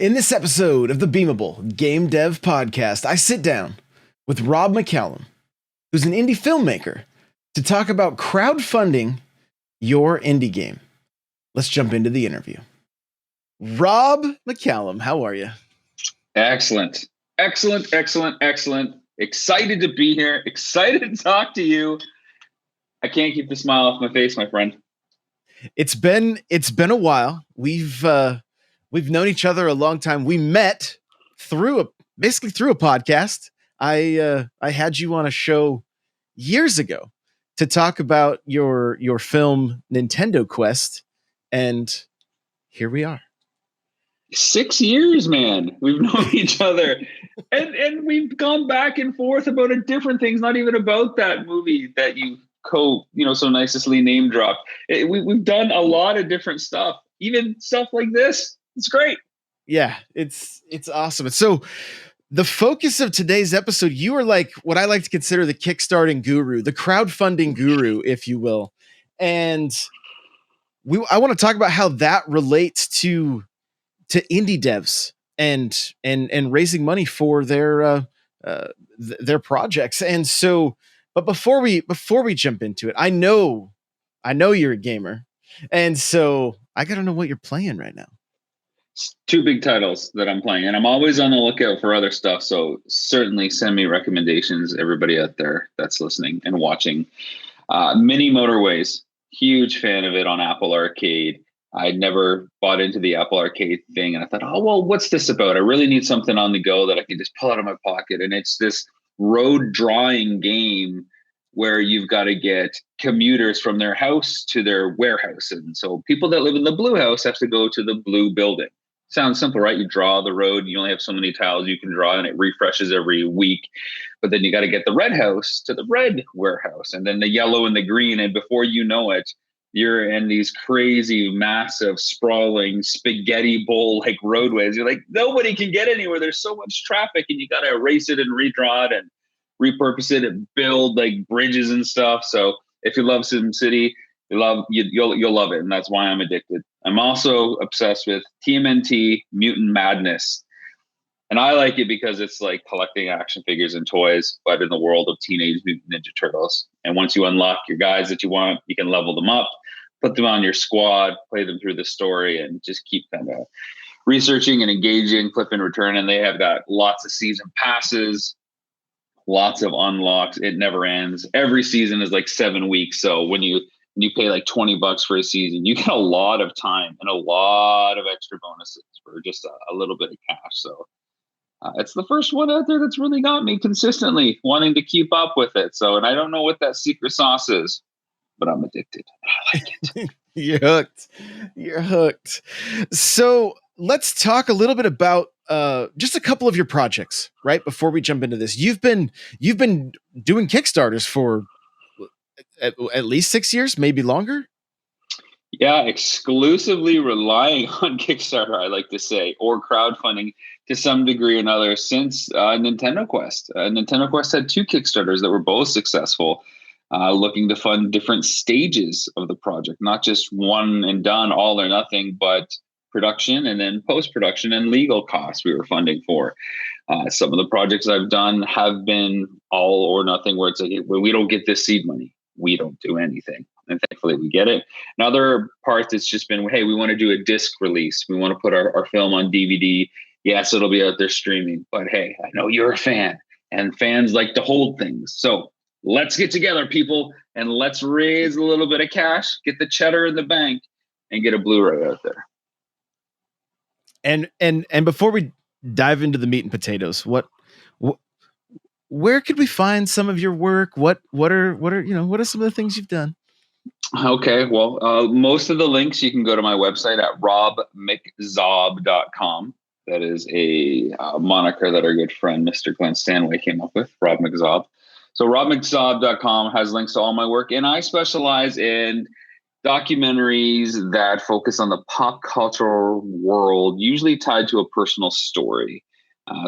In this episode of the Beamable Game Dev Podcast, I sit down with Rob McCallum, who's an indie filmmaker, to talk about crowdfunding your indie game. Let's jump into the interview. Rob McCallum, how are you? Excellent. Excited to be here. Excited to talk to you. I can't keep the smile off my face, my friend. It's been a while. We've known each other a long time. We met basically through a podcast. I had you on a show years ago to talk about your film Nintendo Quest, and here we are. 6 years, man. We've known each other, and we've gone back and forth about different things. Not even about that movie that you so nicely name dropped. We've done a lot of different stuff, even stuff like this. It's great. Yeah, it's awesome. And so the focus of today's episode, you are like what I like to consider the Kickstarting guru, the crowdfunding guru, if you will. And I want to talk about how that relates to indie devs and raising money for their projects. And so, but before we jump into it, I know you're a gamer, and so I got to know what you're playing right now. Two big titles that I'm playing, and I'm always on the lookout for other stuff. So certainly send me recommendations, everybody out there that's listening and watching. Mini Motorways, huge fan of it on Apple Arcade. I'd never bought into the Apple Arcade thing, and I thought, oh, well, what's this about? I really need something on the go that I can just pull out of my pocket. And it's this road drawing game where you've got to get commuters from their house to their warehouse. And so people that live in the blue house have to go to the blue building. Sounds simple, right? You draw the road, you only have so many tiles you can draw, and it refreshes every week. But then you got to get the red house to the red warehouse, and then the yellow and the green. And before you know it, you're in these crazy, massive, sprawling spaghetti bowl like roadways. You're like, nobody can get anywhere. There's so much traffic, and you got to erase it and redraw it and repurpose it and build like bridges and stuff. So if you love SimCity, you'll love it, and that's why I'm addicted. I'm also obsessed with TMNT Mutant Madness, and I like it because it's like collecting action figures and toys, but in the world of Teenage Mutant Ninja Turtles. And once you unlock your guys that you want, you can level them up, put them on your squad, play them through the story, and just keep kind of researching and engaging, flip and return. And they have got lots of season passes, lots of unlocks. It never ends. Every season is like 7 weeks. So when you pay like $20 for a season, you get a lot of time and a lot of extra bonuses for just a little bit of cash. So it's the first one out there that's really got me consistently wanting to keep up with it. So, and I don't know what that secret sauce is, but I'm addicted. I like it. You're hooked. So let's talk a little bit about just a couple of your projects, right? Before we jump into this, you've been doing Kickstarters for at least 6 years, maybe longer. Yeah, exclusively relying on Kickstarter, I like to say, or crowdfunding to some degree or another since Nintendo Quest. Nintendo Quest had 2 Kickstarters that were both successful, looking to fund different stages of the project, not just one and done, all or nothing, but production and then post-production and legal costs we were funding for. Some of the projects I've done have been all or nothing, where it's like, well, we don't get this seed money, we don't do anything. And thankfully we get it. And other parts, it's just been, hey, we want to do a disc release. We want to put our film on DVD. Yes, it'll be out there streaming, but hey, I know you're a fan, and fans like to hold things. So let's get together, people, and let's raise a little bit of cash, get the cheddar in the bank, and get a Blu-ray out there. And before we dive into the meat and potatoes, where could we find some of your work? What are some of the things you've done? Okay, well, most of the links you can go to my website at robmczob.com. That is a moniker that our good friend Mr. Glenn Stanway came up with, Rob McZob. So robmczob.com has links to all my work, and I specialize in documentaries that focus on the pop cultural world, usually tied to a personal story.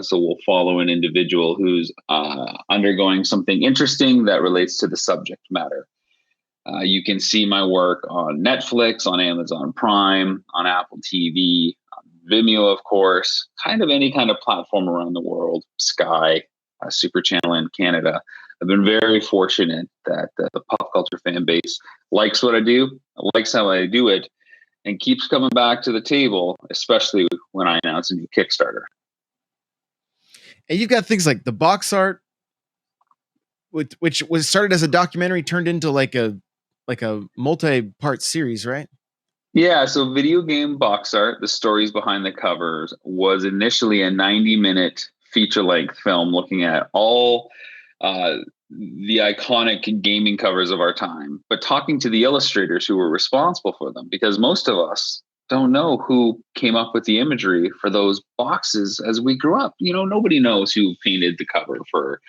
So we'll follow an individual who's undergoing something interesting that relates to the subject matter. You can see my work on Netflix, on Amazon Prime, on Apple TV, Vimeo, of course, kind of any kind of platform around the world, Sky, Super Channel in Canada. I've been very fortunate that the pop culture fan base likes what I do, likes how I do it, and keeps coming back to the table, especially when I announce a new Kickstarter. And you've got things like the box art, which was started as a documentary, turned into like a multi-part series, right? Yeah, so video game box art, the stories behind the covers, was initially a 90-minute feature-length film looking at all the iconic gaming covers of our time, but talking to the illustrators who were responsible for them, because most of us don't know who came up with the imagery for those boxes as we grew up. Nobody knows who painted the cover for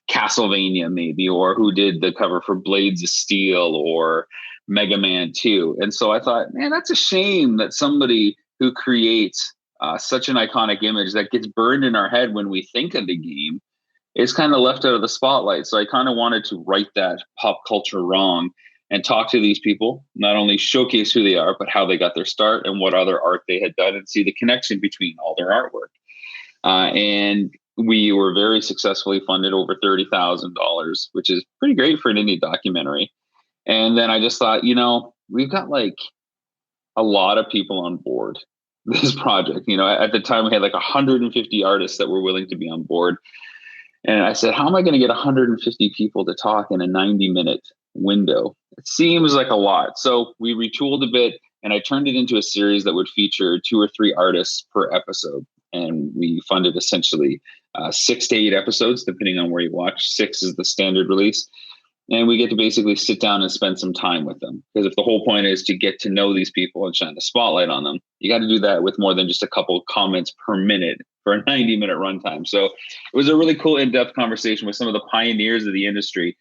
Castlevania, maybe, or who did the cover for Blades of Steel or Mega Man 2. And so I thought, man, that's a shame that somebody who creates such an iconic image that gets burned in our head when we think of the game is kind of left out of the spotlight. So I kind of wanted to right that pop culture wrong and talk to these people, not only showcase who they are, but how they got their start and what other art they had done, and see the connection between all their artwork. And we were very successfully funded over $30,000, which is pretty great for an indie documentary. And then I just thought, we've got like a lot of people on board this project. At the time we had like 150 artists that were willing to be on board. And I said, how am I going to get 150 people to talk in a 90-minute window? It seems like a lot. So we retooled a bit, and I turned it into a series that would feature 2 or 3 artists per episode. And we funded essentially 6 to 8 episodes, depending on where you watch. 6 is the standard release. And we get to basically sit down and spend some time with them. Because if the whole point is to get to know these people and shine the spotlight on them, you got to do that with more than just a couple comments per minute for a 90-minute runtime. So it was a really cool in-depth conversation with some of the pioneers of the industry.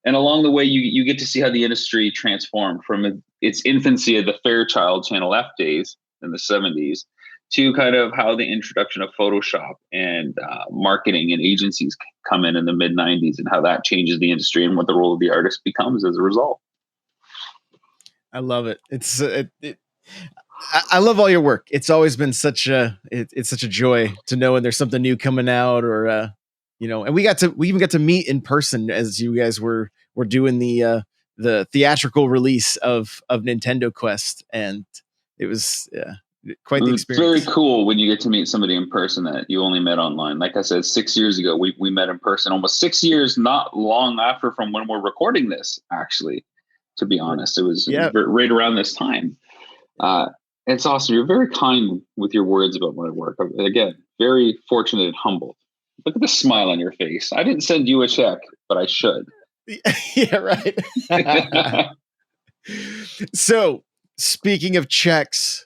And along the way, you get to see how the industry transformed from its infancy of the Fairchild Channel F days in the 70s to kind of how the introduction of Photoshop and marketing and agencies come in the mid 90s, and how that changes the industry and what the role of the artist becomes as a result. I love it. I love all your work. It's always been such a joy to know when there's something new coming out, or and we even got to meet in person as you guys were doing the theatrical release of Nintendo Quest, and it was quite the experience. It's very cool when you get to meet somebody in person that you only met online. Like I said, 6 years ago, we met in person. Almost 6 years, not long after from when we're recording this, actually, to be honest. It was right around this time. It's awesome. You're very kind with your words about my work. Again, very fortunate and humbled. Look at the smile on your face. I didn't send you a check, but I should. Yeah, right. So, speaking of checks,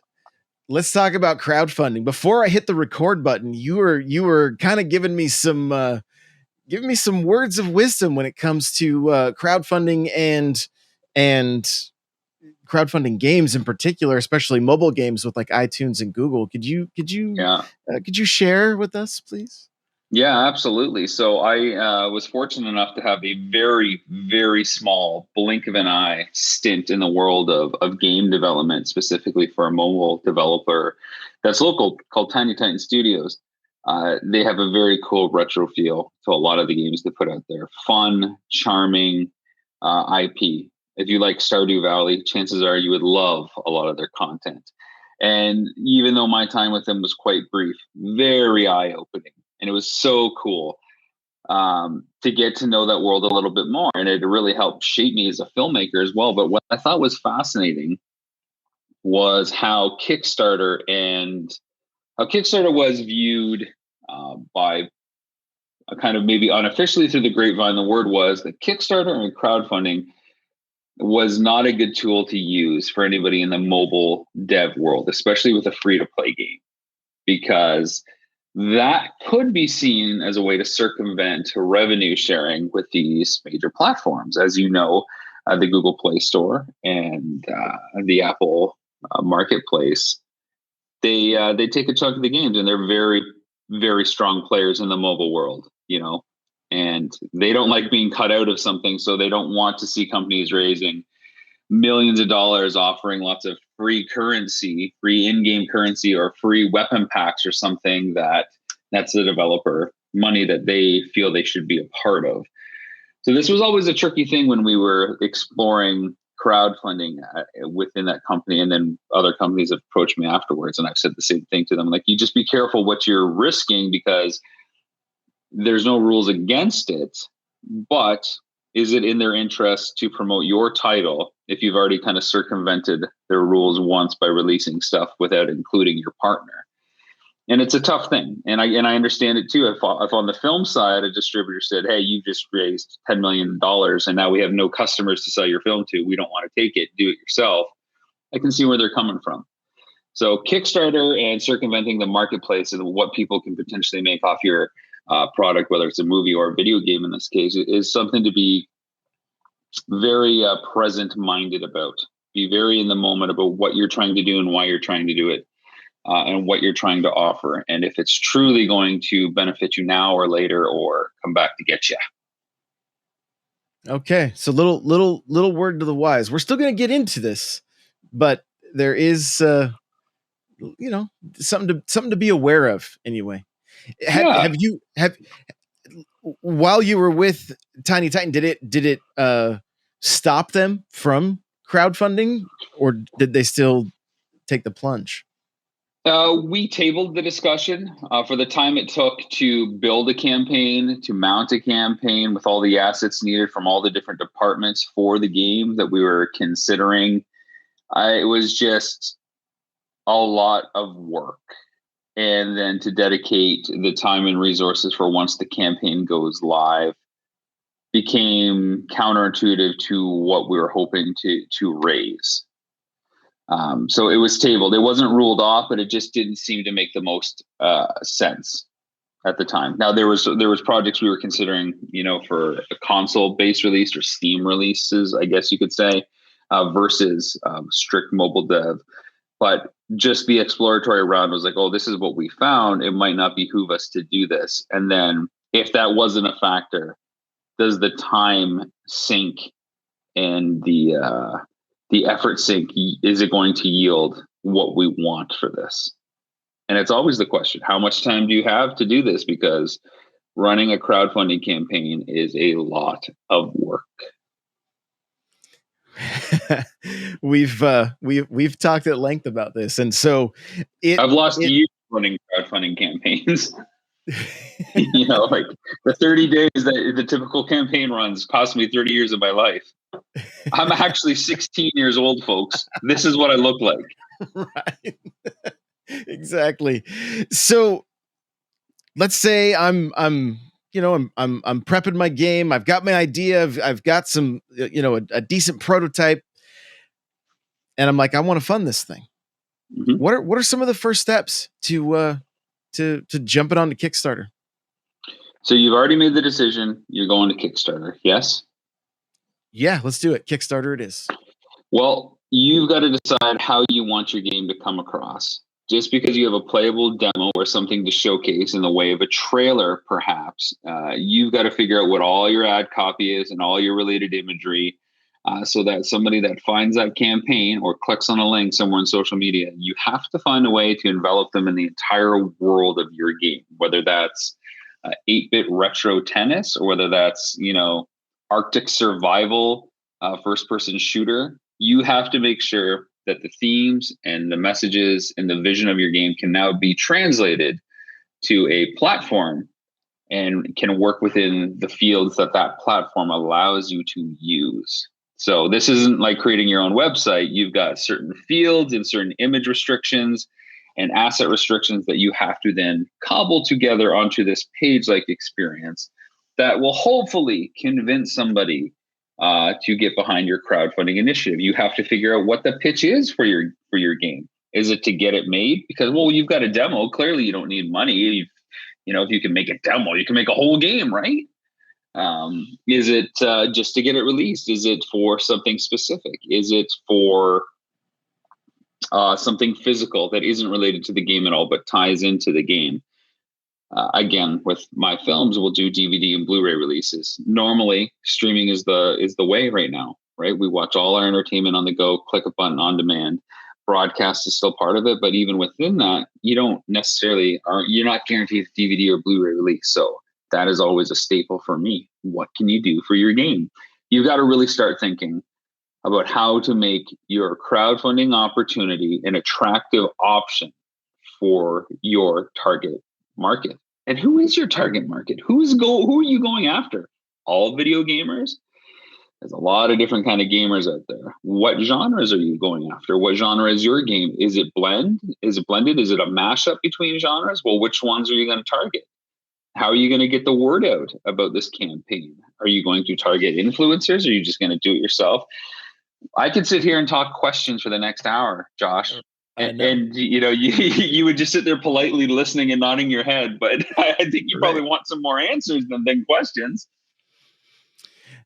let's talk about crowdfunding. Before I hit the record button, you were kind of giving me some words of wisdom when it comes to crowdfunding and crowdfunding games in particular, especially mobile games with like iTunes and Google. Could you share with us, please? Yeah, absolutely. So I was fortunate enough to have a very, very small blink of an eye stint in the world of game development, specifically for a mobile developer that's local called Tiny Titan Studios. They have a very cool retro feel to a lot of the games they put out there. Fun, charming IP. If you like Stardew Valley, chances are you would love a lot of their content. And even though my time with them was quite brief, very eye-opening. And it was so cool to get to know that world a little bit more. And it really helped shape me as a filmmaker as well. But what I thought was fascinating was how Kickstarter was viewed by a kind of maybe unofficially through the grapevine. The word was that Kickstarter and crowdfunding was not a good tool to use for anybody in the mobile dev world, especially with a free-to-play game, because that could be seen as a way to circumvent revenue sharing with these major platforms. As you know, the Google Play Store and the Apple Marketplace, they take a chunk of the games, and they're very, very strong players in the mobile world, and they don't like being cut out of something. So they don't want to see companies raising millions of dollars offering lots of free currency, free in-game currency, or free weapon packs or something that's the developer money that they feel they should be a part of. So this was always a tricky thing when we were exploring crowdfunding within that company, and then other companies have approached me afterwards, and I've said the same thing to them. Like, you just be careful what you're risking, because there's no rules against it, but is it in their interest to promote your title if you've already kind of circumvented their rules once by releasing stuff without including your partner? And it's a tough thing. And I understand it too. If on the film side, a distributor said, hey, you just raised $10 million and now we have no customers to sell your film to, we don't want to take it, do it yourself, I can see where they're coming from. So Kickstarter and circumventing the marketplace and what people can potentially make off your product, whether it's a movie or a video game in this case, is something to be very present-minded about. Be very in the moment about what you're trying to do and why you're trying to do it. And what you're trying to offer, and if it's truly going to benefit you now or later, or come back to get you. Okay, so little word to the wise. We're still going to get into this, but there is, something to be aware of anyway. Have you while you were with Tiny Titan, did it stop them from crowdfunding, or did they still take the plunge? We tabled the discussion for the time it took to build a campaign, to mount a campaign with all the assets needed from all the different departments for the game that we were considering. It was just a lot of work. And then to dedicate the time and resources for once the campaign goes live became counterintuitive to what we were hoping to raise. So it was tabled. It wasn't ruled off, but it just didn't seem to make the most sense at the time. Now there was projects we were considering, for a console-based release or Steam releases, I guess you could say, versus strict mobile dev. But just the exploratory round was like, oh, this is what we found. It might not behoove us to do this. And then if that wasn't a factor, does the time sink and the effort sink? Is it going to yield what we want for this? And it's always the question, how much time do you have to do this? Because running a crowdfunding campaign is a lot of work. We've talked at length about this. And so I've lost years running crowdfunding campaigns. Like the 30 days that the typical campaign runs cost me 30 years of my life. I'm actually 16 years old, folks. This is what I look like. Right. Exactly. So let's say I'm prepping my game. I've got my idea. I've got some, a decent prototype, and I'm like, I want to fund this thing. Mm-hmm. What are some of the first steps to jump it onto Kickstarter? So you've already made the decision. You're going to Kickstarter. Yes. Yeah, let's do it. Kickstarter it is. Well, you've got to decide how you want your game to come across. Just because you have a playable demo or something to showcase in the way of a trailer, perhaps, you've got to figure out what all your ad copy is and all your related imagery, so that somebody that finds that campaign or clicks on a link somewhere in social media, you have to find a way to envelop them in the entire world of your game, whether that's 8-bit retro tennis or whether that's, Arctic survival, first-person shooter. You have to make sure that the themes and the messages and the vision of your game can now be translated to a platform and can work within the fields that platform allows you to use. So this isn't like creating your own website. You've got certain fields and certain image restrictions and asset restrictions that you have to then cobble together onto this page-like experience that will hopefully convince somebody to get behind your crowdfunding initiative. You have to figure out what the pitch is for your game. Is it to get it made? Because, well, you've got a demo. Clearly, you don't need money. If you can make a demo, you can make a whole game, right? Is it just to get it released? Is it for something specific? Is it for something physical that isn't related to the game at all but ties into the game? Again, with my films, we'll do DVD and Blu-ray releases. Normally, streaming is the way right now, right? We watch all our entertainment on the go, click a button on demand. Broadcast is still part of it, but even within that, you're not guaranteed a DVD or Blu-ray release. So that is always a staple for me. What can you do for your game? You've got to really start thinking about how to make your crowdfunding opportunity an attractive option for your target market. And who is your target market? Who are you going after? All video gamers? There's a lot of different kind of gamers out there. What genres are you going after? What genre is your game? Is it blended? Is it a mashup between genres? Well, which ones are you going to target? How are you going to get the word out about this campaign? Are you going to target influencers? Or are you just going to do it yourself? I could sit here and talk questions for the next hour, Josh. And you would just sit there politely listening and nodding your head. But I think you probably want some more answers than questions.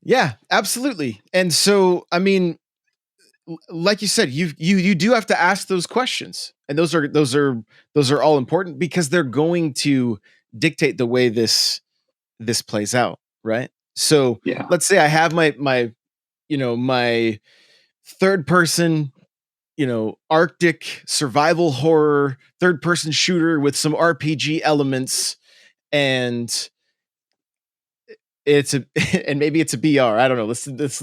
Yeah, absolutely. And so, I mean, like you said, you do have to ask those questions, and those are all important because they're going to dictate the way this plays out, right? So let's say I have my third person, Arctic survival horror, third person shooter with some RPG elements, and and maybe it's a BR. I don't know. This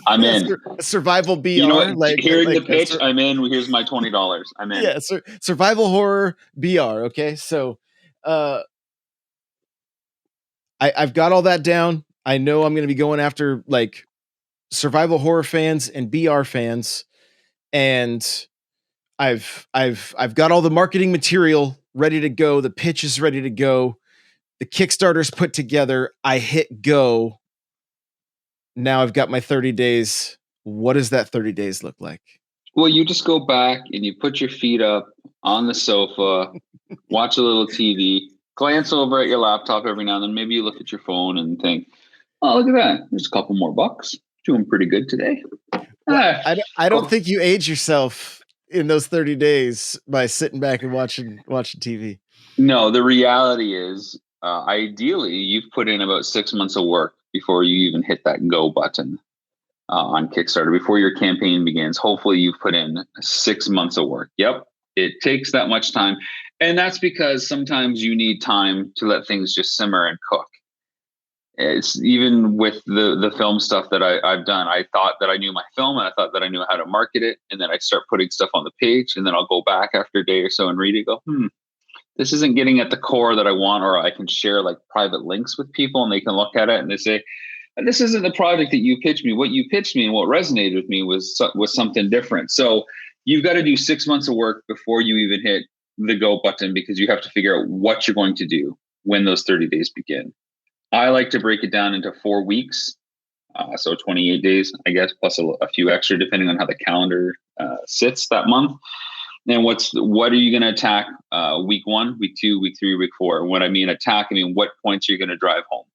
I'm in survival BR. Hearing the pitch, I'm in. Here's my $20. I'm in. Yeah, survival horror BR. Okay, so I've got all that down. I know I'm going to be going after like survival horror fans and BR fans, and I've got all the marketing material ready to go. The pitch is ready to go. The Kickstarter's put together. I hit go. Now I've got my 30 days. What does that 30 days look like? Well, you just go back and you put your feet up on the sofa, watch a little TV, glance over at your laptop every now and then. Maybe you look at your phone and think, oh, look at that. There's a couple more bucks. Doing pretty good today. Well, I don't think you age yourself in those 30 days by sitting back and watching TV. No, the reality is, ideally, you've put in about 6 months of work before you even hit that go button on Kickstarter. Before your campaign begins, hopefully you've put in 6 months of work. Yep, it takes that much time. And that's because sometimes you need time to let things just simmer and cook. It's even with the film stuff that I've done. I thought that I knew my film and I thought that I knew how to market it. And then I start putting stuff on the page, and then I'll go back after a day or so and read it, go, this isn't getting at the core that I want. Or I can share like private links with people and they can look at it and they say, this isn't the project that you pitched me. What you pitched me and what resonated with me was something different. So you've got to do 6 months of work before you even hit the go button, because you have to figure out what you're going to do when those 30 days begin. I like to break it down into 4 weeks. So 28 days, I guess, plus a few extra, depending on how the calendar sits that month. And what are you going to attack week 1, week 2, week 3, week 4? When I mean attack, I mean what points you're going to drive home.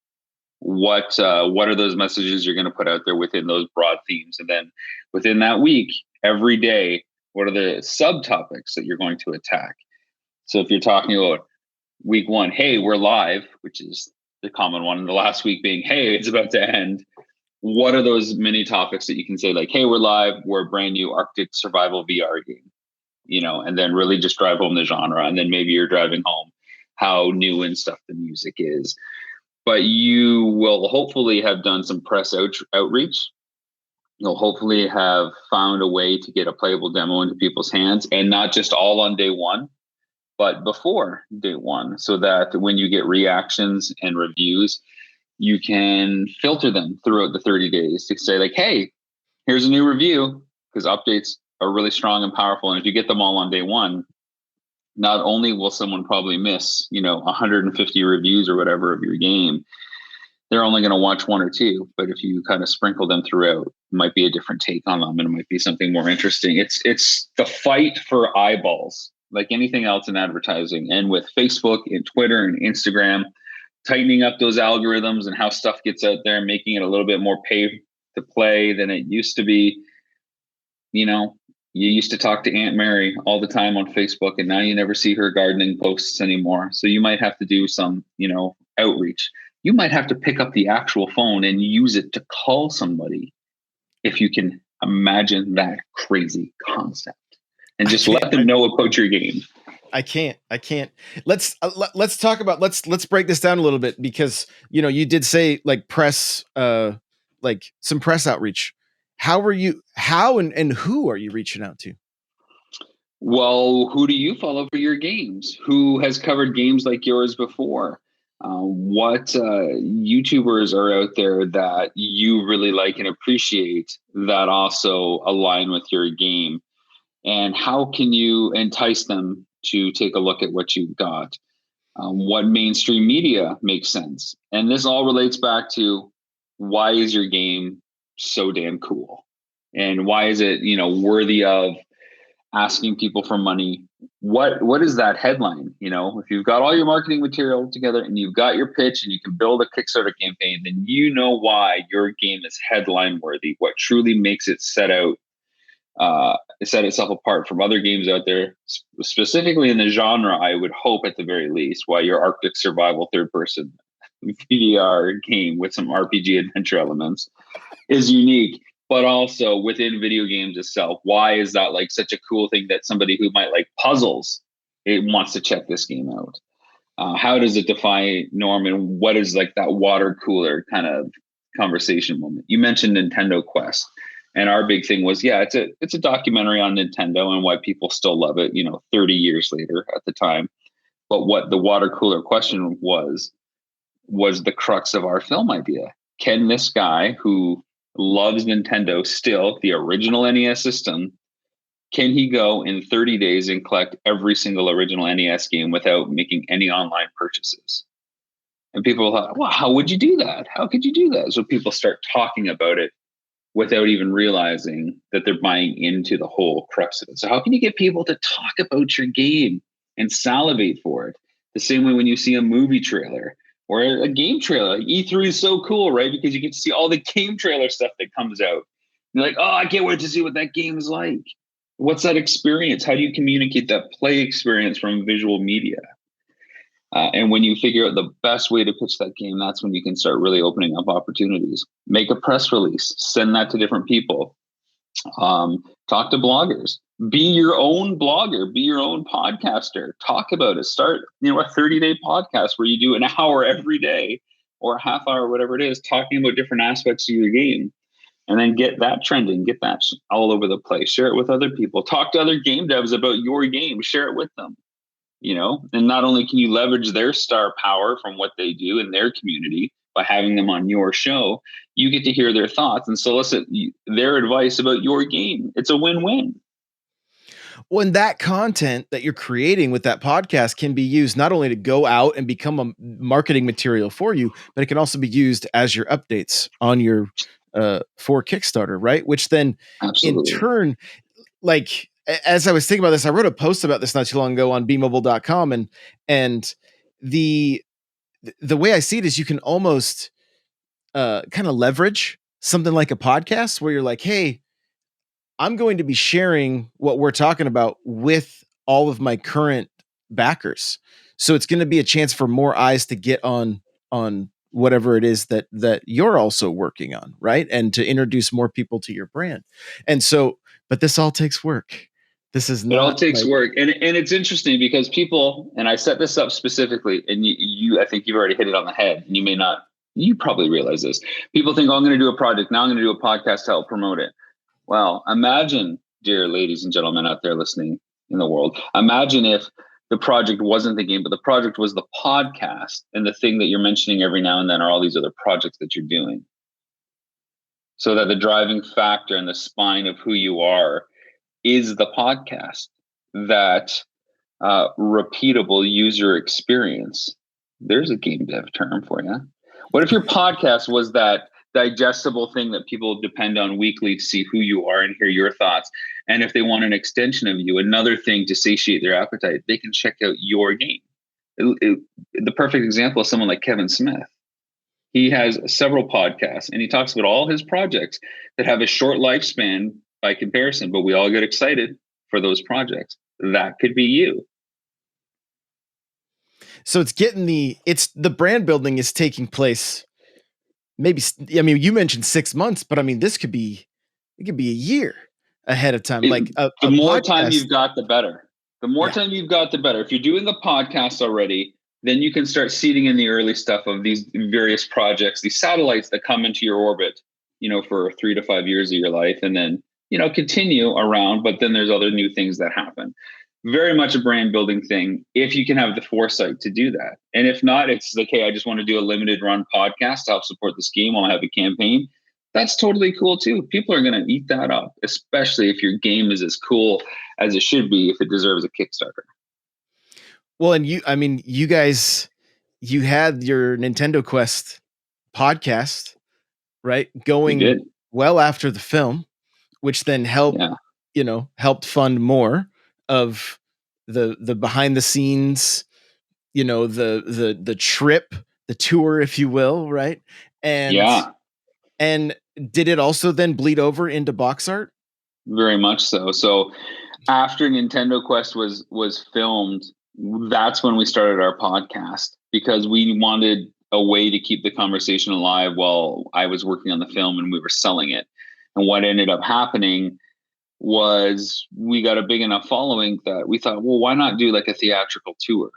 What are those messages you're going to put out there within those broad themes? And then within that week, every day, what are the subtopics that you're going to attack? So if you're talking about week 1, hey, we're live, which is the common one. And the last week being, hey, it's about to end. What are those mini topics that you can say, like, hey, we're live, we're a brand new Arctic survival VR game, and then really just drive home the genre. And then maybe you're driving home how new and stuff the music is. But you will hopefully have done some press outreach. You'll hopefully have found a way to get a playable demo into people's hands, and not just all on day one, but before day one, so that when you get reactions and reviews, you can filter them throughout the 30 days to say like, hey, here's a new review, because updates are really strong and powerful. And if you get them all on day one, not only will someone probably miss, 150 reviews or whatever of your game, they're only going to watch 1 or 2. But if you kind of sprinkle them throughout, it might be a different take on them, and it might be something more interesting. It's the fight for eyeballs, like anything else in advertising. And with Facebook and Twitter and Instagram, tightening up those algorithms and how stuff gets out there, making it a little bit more pay to play than it used to be. You used to talk to Aunt Mary all the time on Facebook, and now you never see her gardening posts anymore. So you might have to do some, outreach. You might have to pick up the actual phone and use it to call somebody if you can imagine that crazy concept and just let them know about your game. I can't. Let's talk about, let's break this down a little bit, because, you did say like like some press outreach. How and who are you reaching out to? Well, who do you follow for your games? Who has covered games like yours before? What YouTubers are out there that you really like and appreciate that also align with your game? And how can you entice them to take a look at what you've got? What mainstream media makes sense? And this all relates back to, why is your game so damn cool? And why is it, worthy of asking people for money? What is that headline? If you've got all your marketing material together and you've got your pitch and you can build a Kickstarter campaign, then you know why your game is headline worthy. What truly makes it set itself apart from other games out there, specifically in the genre. I would hope, at the very least, why your Arctic survival third person VDR game with some RPG adventure elements is unique. But also within video games itself, why is that like such a cool thing that somebody who might like puzzles, it wants to check this game out? How does it defy norm, and what is like that water cooler kind of conversation moment? You mentioned Nintendo Quest, and our big thing was, it's a documentary on Nintendo and why people still love it, 30 years later at the time. But what the water cooler question was the crux of our film idea. Can this guy who loves Nintendo still, the original NES system, can he go in 30 days and collect every single original NES game without making any online purchases? And people thought, well, how would you do that? How could you do that? So people start talking about it without even realizing that they're buying into the whole crux of it. So how can you get people to talk about your game and salivate for it? The same way when you see a movie trailer or a game trailer. E3 is so cool, right? Because you get to see all the game trailer stuff that comes out. You're like, oh, I can't wait to see what that game is like. What's that experience? How do you communicate that play experience from visual media? And when you figure out the best way to pitch that game, that's when you can start really opening up opportunities. Make a press release, send that to different people. Talk to bloggers. Be your own blogger. Be your own podcaster. Talk about it. Start, a 30-day podcast where you do an hour every day or a half hour, whatever it is, talking about different aspects of your game. And then get that trending. Get that all over the place. Share it with other people. Talk to other game devs about your game. Share it with them. And not only can you leverage their star power from what they do in their community by having them on your show, you get to hear their thoughts and solicit their advice about your game. It's a win-win. When that content that you're creating with that podcast can be used not only to go out and become a marketing material for you, but it can also be used as your updates on your for Kickstarter, right? Which then Absolutely. In turn, like, as I was thinking about this, I wrote a post about this not too long ago on beamable.com, and the way I see it is you can almost kind of leverage something like a podcast where you're like, hey, I'm going to be sharing what we're talking about with all of my current backers. So it's going to be a chance for more eyes to get on whatever it is that you're also working on, right? And to introduce more people to your brand. And so, but this all takes work. This is not. It all takes work. And it's interesting because people, and I set this up specifically, and you I think you've already hit it on the head, and you probably realize this. People think, oh, I'm going to do a project. Now I'm going to do a podcast to help promote it. Well, imagine, dear ladies and gentlemen out there listening in the world, imagine if the project wasn't the game, but the project was the podcast, and the thing that you're mentioning every now and then are all these other projects that you're doing. So that the driving factor and the spine of who you are is the podcast, that repeatable user experience. There's a game dev term for you. What if your podcast was that digestible thing that people depend on weekly to see who you are and hear your thoughts? And if they want an extension of you, another thing to satiate their appetite, they can check out your game. The perfect example is someone like Kevin Smith. He has several podcasts, and he talks about all his projects that have a short lifespan by comparison, but we all get excited for those projects. That could be you. So it's the brand building is taking place. Maybe, I mean, you mentioned 6 months, but I mean, this could be it could be a year ahead of time. Like The a more time podcast. you've got, the better. The more Yeah. time you've got, the better. If you're doing a podcast already, then you can start seeding in the early stuff of these various projects, these satellites that come into your orbit, for 3 to 5 years of your life, and then, continue around. But then there's other new things that happen. Very much a brand building thing if you can have the foresight to do that. And if not, it's like, hey, I just want to do a limited run podcast to help support this game while I have a campaign. That's totally cool too. People are going to eat that up, especially if your game is as cool as it should be, if it deserves a Kickstarter. Well, and you guys, you had your Nintendo Quest podcast, right? We Going did. well after the film, which then helped, helped fund more of the behind the scenes, the trip, the tour, if you will, right? And did it also then bleed over into box art? Very much so. So after Nintendo Quest was filmed, that's when we started our podcast, because we wanted a way to keep the conversation alive while I was working on the film and we were selling it. And what ended up happening was we got a big enough following that we thought, well, why not do like a theatrical tour?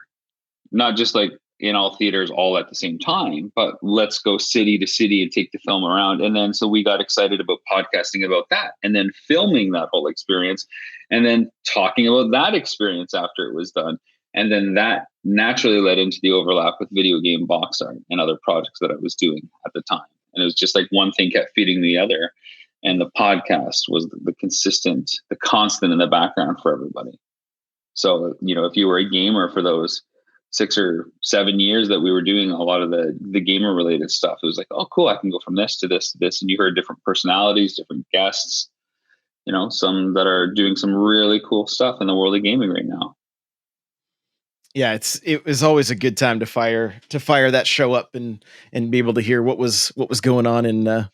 Not just like in all theaters all at the same time, but let's go city to city and take the film around. And then so we got excited about podcasting about that, and then filming that whole experience, and then talking about that experience after it was done. And then that naturally led into the overlap with video game box art and other projects that I was doing at the time. And it was just like one thing kept feeding the other. And the podcast was the constant in the background for everybody. So, if you were a gamer for those 6 or 7 years that we were doing a lot of the gamer related stuff, it was like, oh, cool, I can go from this to this to this. And you heard different personalities, different guests, some that are doing some really cool stuff in the world of gaming right now. Yeah, it was always a good time to fire that show up and be able to hear what was going on in the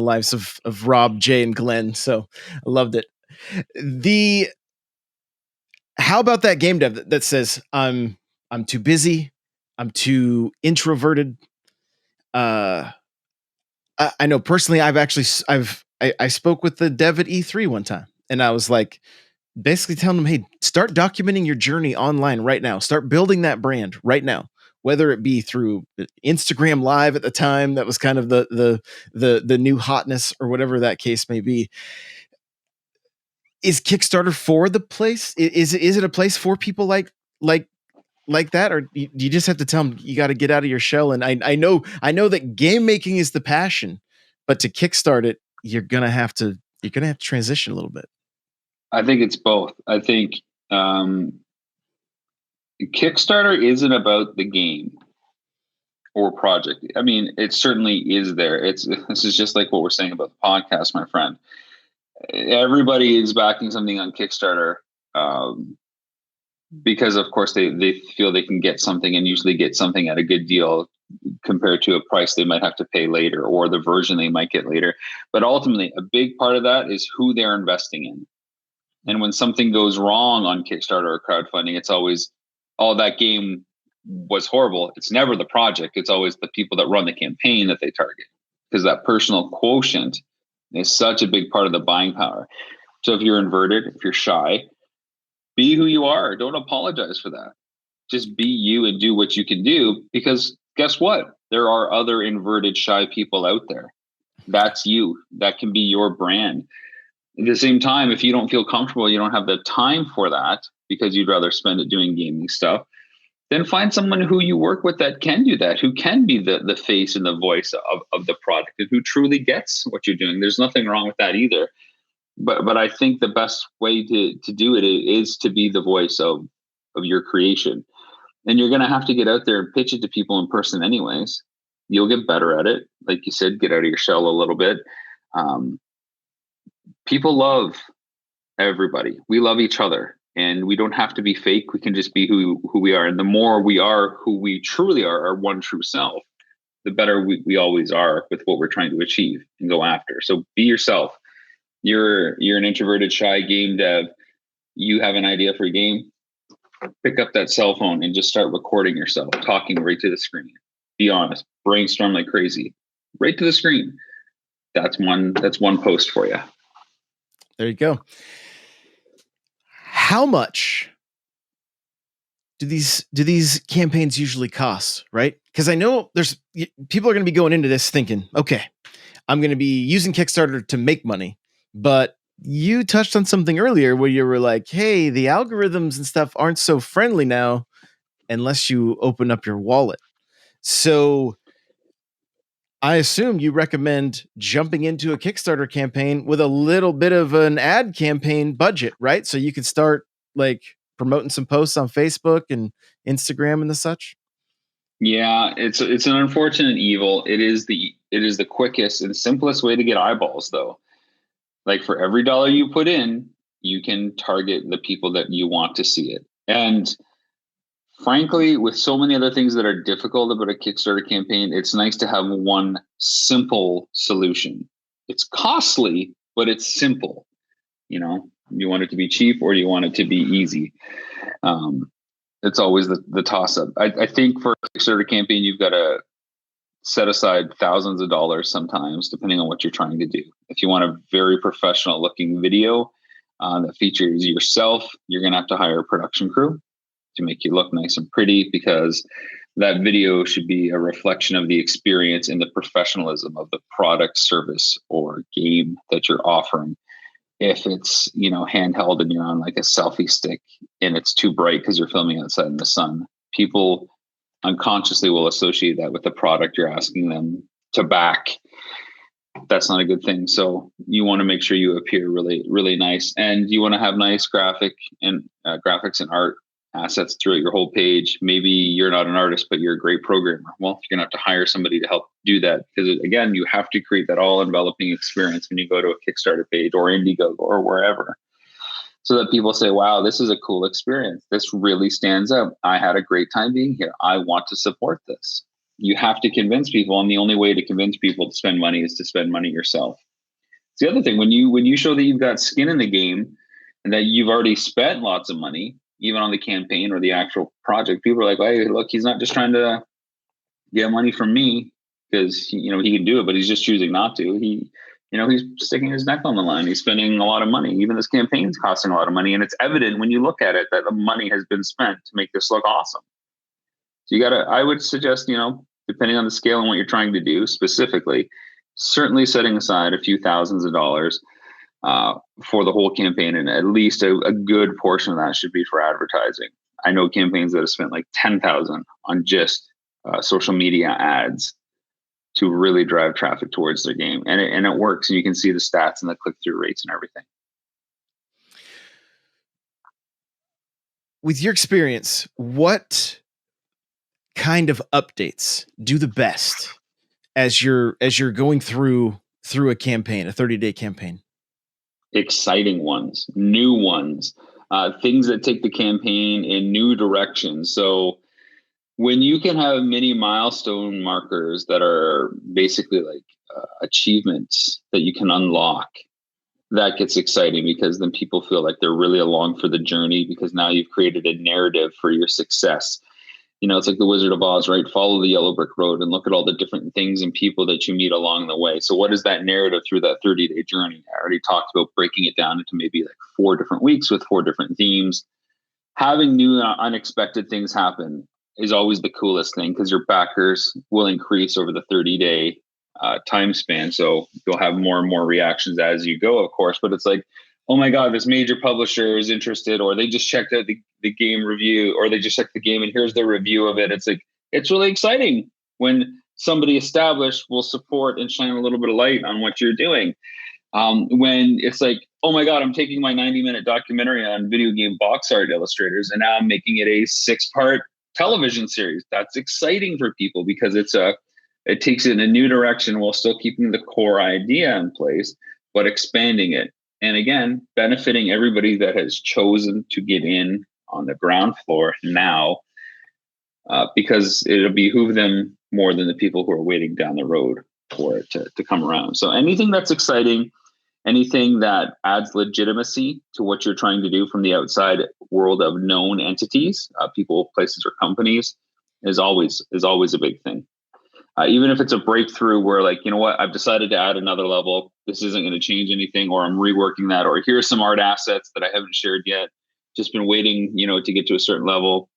lives of Rob, Jay, and Glenn. So I loved it. How about that game dev that says I'm too busy, I'm too introverted? I know personally, I spoke with the dev at E3 one time, and I was like, basically telling them, hey, start documenting your journey online right now. Start building that brand right now, whether it be through Instagram Live at the time, that was kind of the new hotness, or whatever that case may be. Is Kickstarter for the place? Is it a place for people like that, or do you just have to tell them you got to get out of your shell? And I know that game making is the passion, but to kickstart it, you're gonna have to transition a little bit. I think it's both. I think Kickstarter isn't about the game or project. I mean, it certainly is there. This is just like what we're saying about the podcast, my friend. Everybody is backing something on Kickstarter because, of course, they feel they can get something, and usually get something at a good deal compared to a price they might have to pay later, or the version they might get later. But ultimately, a big part of that is who they're investing in. And when something goes wrong on Kickstarter or crowdfunding, it's always, oh, that game was horrible. It's never the project. It's always the people that run the campaign that they target, because that personal quotient is such a big part of the buying power. So if you're inverted, if you're shy, be who you are. Don't apologize for that. Just be you and do what you can do, because guess what? There are other inverted, shy people out there. That's you. That can be your brand. At the same time, if you don't feel comfortable, you don't have the time for that because you'd rather spend it doing gaming stuff, then find someone who you work with that can do that, who can be the face and the voice of the product, and who truly gets what you're doing. There's nothing wrong with that either. But I think the best way to do it is to be the voice of your creation. And you're going to have to get out there and pitch it to people in person anyways. You'll get better at it. Like you said, get out of your shell a little bit. People love everybody. We love each other, and we don't have to be fake. We can just be who we are. And the more we are who we truly are, our one true self, the better we always are with what we're trying to achieve and go after. So be yourself. You're an introverted, shy game dev. You have an idea for a game. Pick up that cell phone and just start recording yourself, talking right to the screen. Be honest. Brainstorm like crazy. Right to the screen. That's one post for you. There you go. How much do these campaigns usually cost, right? Because I know people are going to be going into this thinking, okay, I'm going to be using Kickstarter to make money. But you touched on something earlier where you were like, hey, the algorithms and stuff aren't so friendly now unless you open up your wallet. So I assume you recommend jumping into a Kickstarter campaign with a little bit of an ad campaign budget, right? So you can start like promoting some posts on Facebook and Instagram and the such. Yeah, it's an unfortunate evil. It is the quickest and simplest way to get eyeballs, though. Like for every dollar you put in, you can target the people that you want to see it. And frankly, with so many other things that are difficult about a Kickstarter campaign, it's nice to have one simple solution. It's costly, but it's simple. You know, you want it to be cheap or do you want it to be easy? It's always the toss up. I think for a Kickstarter campaign, you've got to set aside thousands of dollars sometimes, depending on what you're trying to do. If you want a very professional looking video that features yourself, you're going to have to hire a production crew to make you look nice and pretty, because that video should be a reflection of the experience and the professionalism of the product, service, or game that you're offering. If it's, handheld and you're on like a selfie stick and it's too bright because you're filming outside in the sun, people unconsciously will associate that with the product you're asking them to back. That's not a good thing. So you want to make sure you appear really, really nice, and you want to have nice graphics and art assets throughout your whole page. Maybe you're not an artist, but you're a great programmer. Well, you're going to have to hire somebody to help do that, because again, you have to create that all enveloping experience when you go to a Kickstarter page or Indiegogo or wherever, so that people say, wow, this is a cool experience. This really stands out. I had a great time being here. I want to support this. You have to convince people, and the only way to convince people to spend money is to spend money yourself. It's the other thing, when you show that you've got skin in the game and that you've already spent lots of money, even on the campaign or the actual project, people are like, hey, look, he's not just trying to get money from me because he can do it, but he's just choosing not to. He's sticking his neck on the line. He's spending a lot of money. Even this campaign's costing a lot of money. And it's evident when you look at it that the money has been spent to make this look awesome. So I would suggest, depending on the scale and what you're trying to do specifically, certainly setting aside a few thousands of dollars for the whole campaign, and at least a good portion of that should be for advertising. I know campaigns that have spent like $10,000 on just social media ads to really drive traffic towards their game, and it works. And you can see the stats and the click-through rates and everything. With your experience, what kind of updates do the best as you're going through a campaign, a 30-day campaign? Exciting ones, new ones, things that take the campaign in new directions. So when you can have many milestone markers that are basically like achievements that you can unlock, that gets exciting, because then people feel like they're really along for the journey, because now you've created a narrative for your success. It's like the Wizard of Oz, right? Follow the yellow brick road and look at all the different things and people that you meet along the way. So what is that narrative through that 30-day journey? I already talked about breaking it down into maybe like 4 different weeks with 4 different themes. Having new unexpected things happen is always the coolest thing, because your backers will increase over the 30-day time span. So you'll have more and more reactions as you go, of course, but it's like, oh my God, this major publisher is interested, or they just checked out the game review, or they just checked the game and here's their review of it. It's like, it's really exciting when somebody established will support and shine a little bit of light on what you're doing. When it's like, oh my God, I'm taking my 90-minute documentary on video game box art illustrators and now I'm making it a 6-part television series. That's exciting for people, because it takes it in a new direction while still keeping the core idea in place, but expanding it. And again, benefiting everybody that has chosen to get in on the ground floor now, because it'll behoove them more than the people who are waiting down the road for it to come around. So anything that's exciting, anything that adds legitimacy to what you're trying to do from the outside world of known entities, people, places, or companies, is always a big thing. Even if it's a breakthrough where like, you know what, I've decided to add another level. This isn't going to change anything, or I'm reworking that, or here's some art assets that I haven't shared yet. Just been waiting, to get to a certain level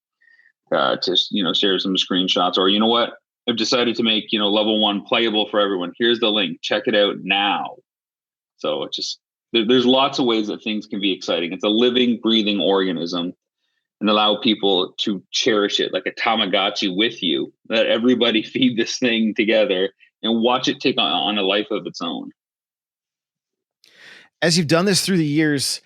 to, share some screenshots, or, you know what, I've decided to make, level 1 playable for everyone. Here's the link. Check it out now. So it's just, there's lots of ways that things can be exciting. It's a living, breathing organism, and allow people to cherish it like a Tamagotchi with you. Let everybody feed this thing together and watch it take on a life of its own. As you've done this through the years,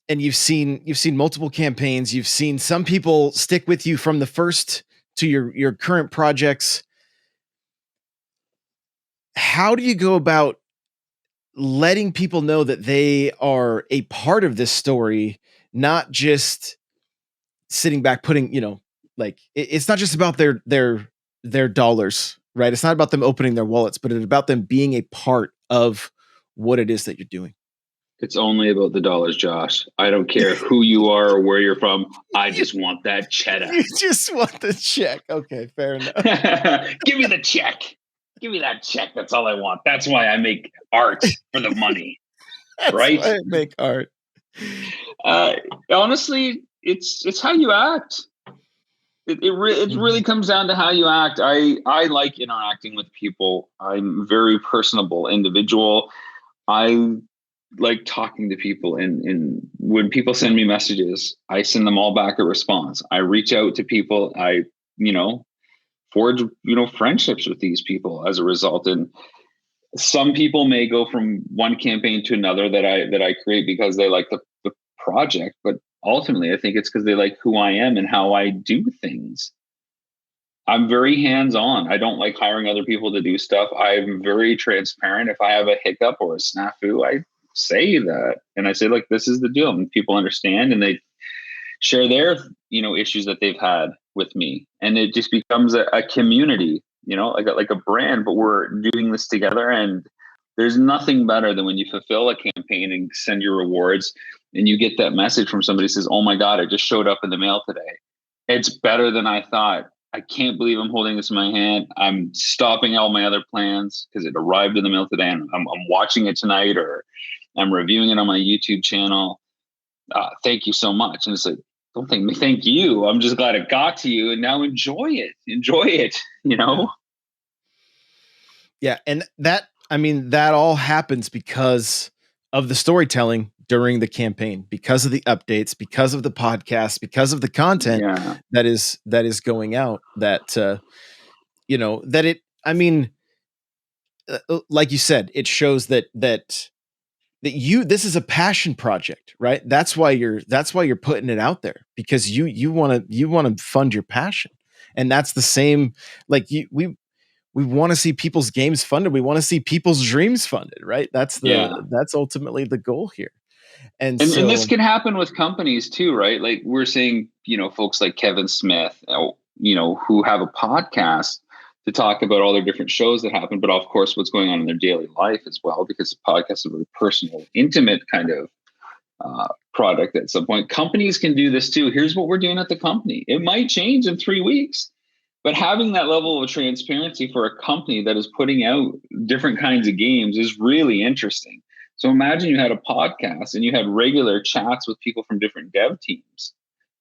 and you've seen multiple campaigns, you've seen some people stick with you from the first to your current projects. How do you go about letting people know that they are a part of this story, not just sitting back putting, it's not just about their dollars, right? It's not about them opening their wallets, but it's about them being a part of what it is that you're doing. It's only about the dollars, Josh. I don't care who you are or where you're from. I just want that cheddar. You just want the check. Okay, fair enough. Give me the check. Give me that check. That's all I want. That's why I make art for the money. Right? Why I make art. Honestly, it's how you act. It really comes down to how you act. I like interacting with people. I'm a very personable individual. I like talking to people, and when people send me messages, I send them all back a response. I reach out to people. I, forge, friendships with these people as a result. And some people may go from one campaign to another that I create because they like the project, but ultimately I think it's because they like who I am and how I do things. I'm very hands-on. I don't like hiring other people to do stuff. I'm very transparent. If I have a hiccup or a snafu, I say that, and I say, like, this is the deal, and people understand, and they share their issues that they've had with me, and it just becomes a community, like a brand, but we're doing this together. And there's nothing better than when you fulfill a campaign and send your rewards, and you get that message from somebody who says, oh my God, it just showed up in the mail today. It's better than I thought. I can't believe I'm holding this in my hand. I'm stopping all my other plans because it arrived in the mail today, and I'm watching it tonight, or I'm reviewing it on my YouTube channel. Thank you so much. And it's like, don't thank me. Thank you. I'm just glad it got to you, and now enjoy it. Enjoy it. Yeah. And that all happens because of the storytelling during the campaign, because of the updates, because of the podcast, because of the content that is going out, like you said, it shows that this is a passion project, right? That's why you're putting it out there, because you want to fund your passion. And that's the same, like we want to see people's games funded. We want to see people's dreams funded, right? That's ultimately the goal here. And this can happen with companies too, right? Like we're seeing, folks like Kevin Smith, who have a podcast to talk about all their different shows that happen, but of course what's going on in their daily life as well, because the podcast is a very personal, intimate kind of product at some point. Companies can do this too. Here's what we're doing at the company. It might change in 3 weeks, but having that level of transparency for a company that is putting out different kinds of games is really interesting. So imagine you had a podcast and you had regular chats with people from different dev teams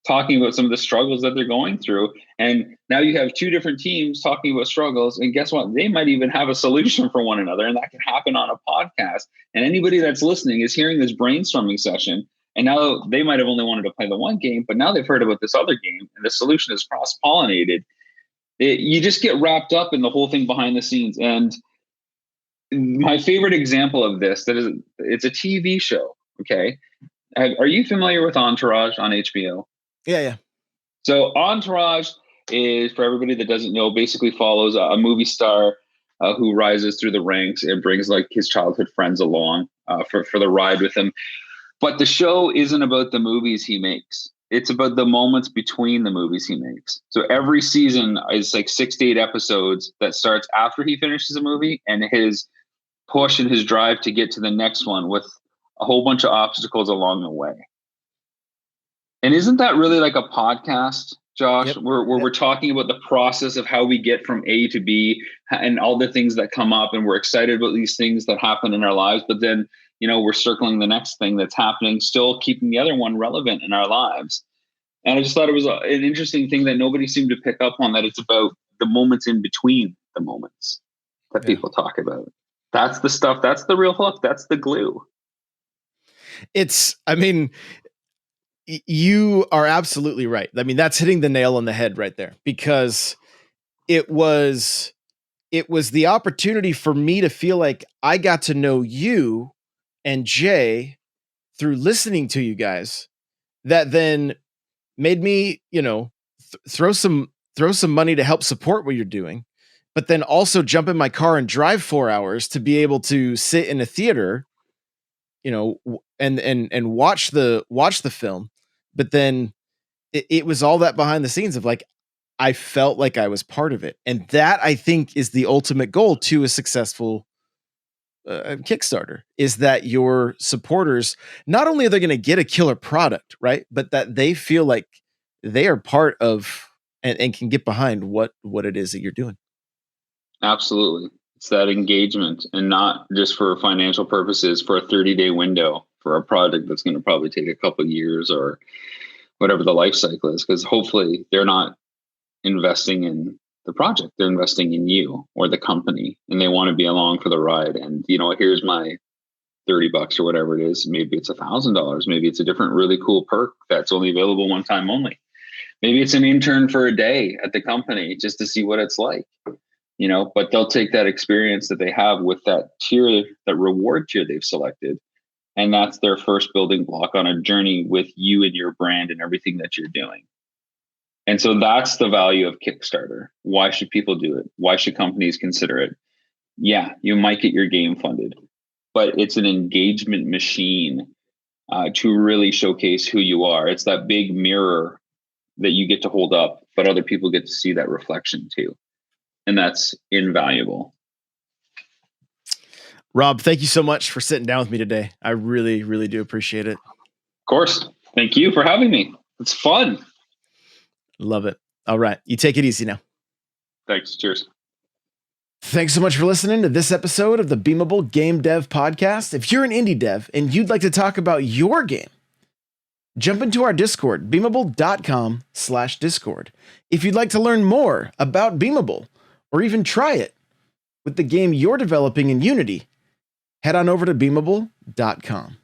talking about some of the struggles that they're going through. And now you have 2 different teams talking about struggles. And guess what? They might even have a solution for one another. And that can happen on a podcast. And anybody that's listening is hearing this brainstorming session. And now they might have only wanted to play the one game, but now they've heard about this other game, and the solution is cross-pollinated. You just get wrapped up in the whole thing behind the scenes. And my favorite example of this, it's a TV show. Okay. Are you familiar with Entourage on HBO? Yeah. So Entourage is, for everybody that doesn't know, basically follows a movie star who rises through the ranks and brings like his childhood friends along for the ride with him. But the show isn't about the movies he makes. It's about the moments between the movies he makes. So every season is like 6 to 8 episodes that starts after he finishes a movie, and his push and his drive to get to the next one with a whole bunch of obstacles along the way. And isn't that really like a podcast Josh, Yep. we're talking about the process of how we get from A to B and all the things that come up, and we're excited about these things that happen in our lives. But then, we're circling the next thing that's happening, still keeping the other one relevant in our lives. And I just thought it was an interesting thing that nobody seemed to pick up on, that it's about the moments in between the moments that people talk about. That's the stuff. That's the real hook. That's the glue. You are absolutely right. I mean, that's hitting the nail on the head right there, because it was the opportunity for me to feel like I got to know you and Jay through listening to you guys, that then made me, throw some money to help support what you're doing, but then also jump in my car and drive 4 hours to be able to sit in a theater, and watch the film. But then it was all that behind the scenes of like, I felt like I was part of it. And that, I think, is the ultimate goal to a successful Kickstarter, is that your supporters, not only are they going to get a killer product, right, but that they feel like they are part of and can get behind what it is that you're doing. Absolutely. It's that engagement, and not just for financial purposes, for a 30-day window for a project that's going to probably take a couple of years or whatever the life cycle is, because hopefully they're not investing in the project, they're investing in you or the company, and they want to be along for the ride. And here's my $30 or whatever it is. Maybe it's $1,000, maybe it's a different really cool perk that's only available one time only. Maybe it's an intern for a day at the company just to see what it's like, but they'll take that experience that they have with that tier, that reward tier they've selected, and that's their first building block on a journey with you and your brand and everything that you're doing. And so that's the value of Kickstarter. Why should people do it? Why should companies consider it? Yeah, you might get your game funded, but it's an engagement machine to really showcase who you are. It's that big mirror that you get to hold up, but other people get to see that reflection too. And that's invaluable. Rob, thank you so much for sitting down with me today. I really, really do appreciate it. Of course. Thank you for having me. It's fun. Love it. All right. You take it easy now. Thanks. Cheers. Thanks so much for listening to this episode of the Beamable Game Dev Podcast. If you're an indie dev and you'd like to talk about your game, jump into our Discord, beamable.com/Discord. If you'd like to learn more about Beamable, or even try it with the game you're developing in Unity, head on over to beamable.com.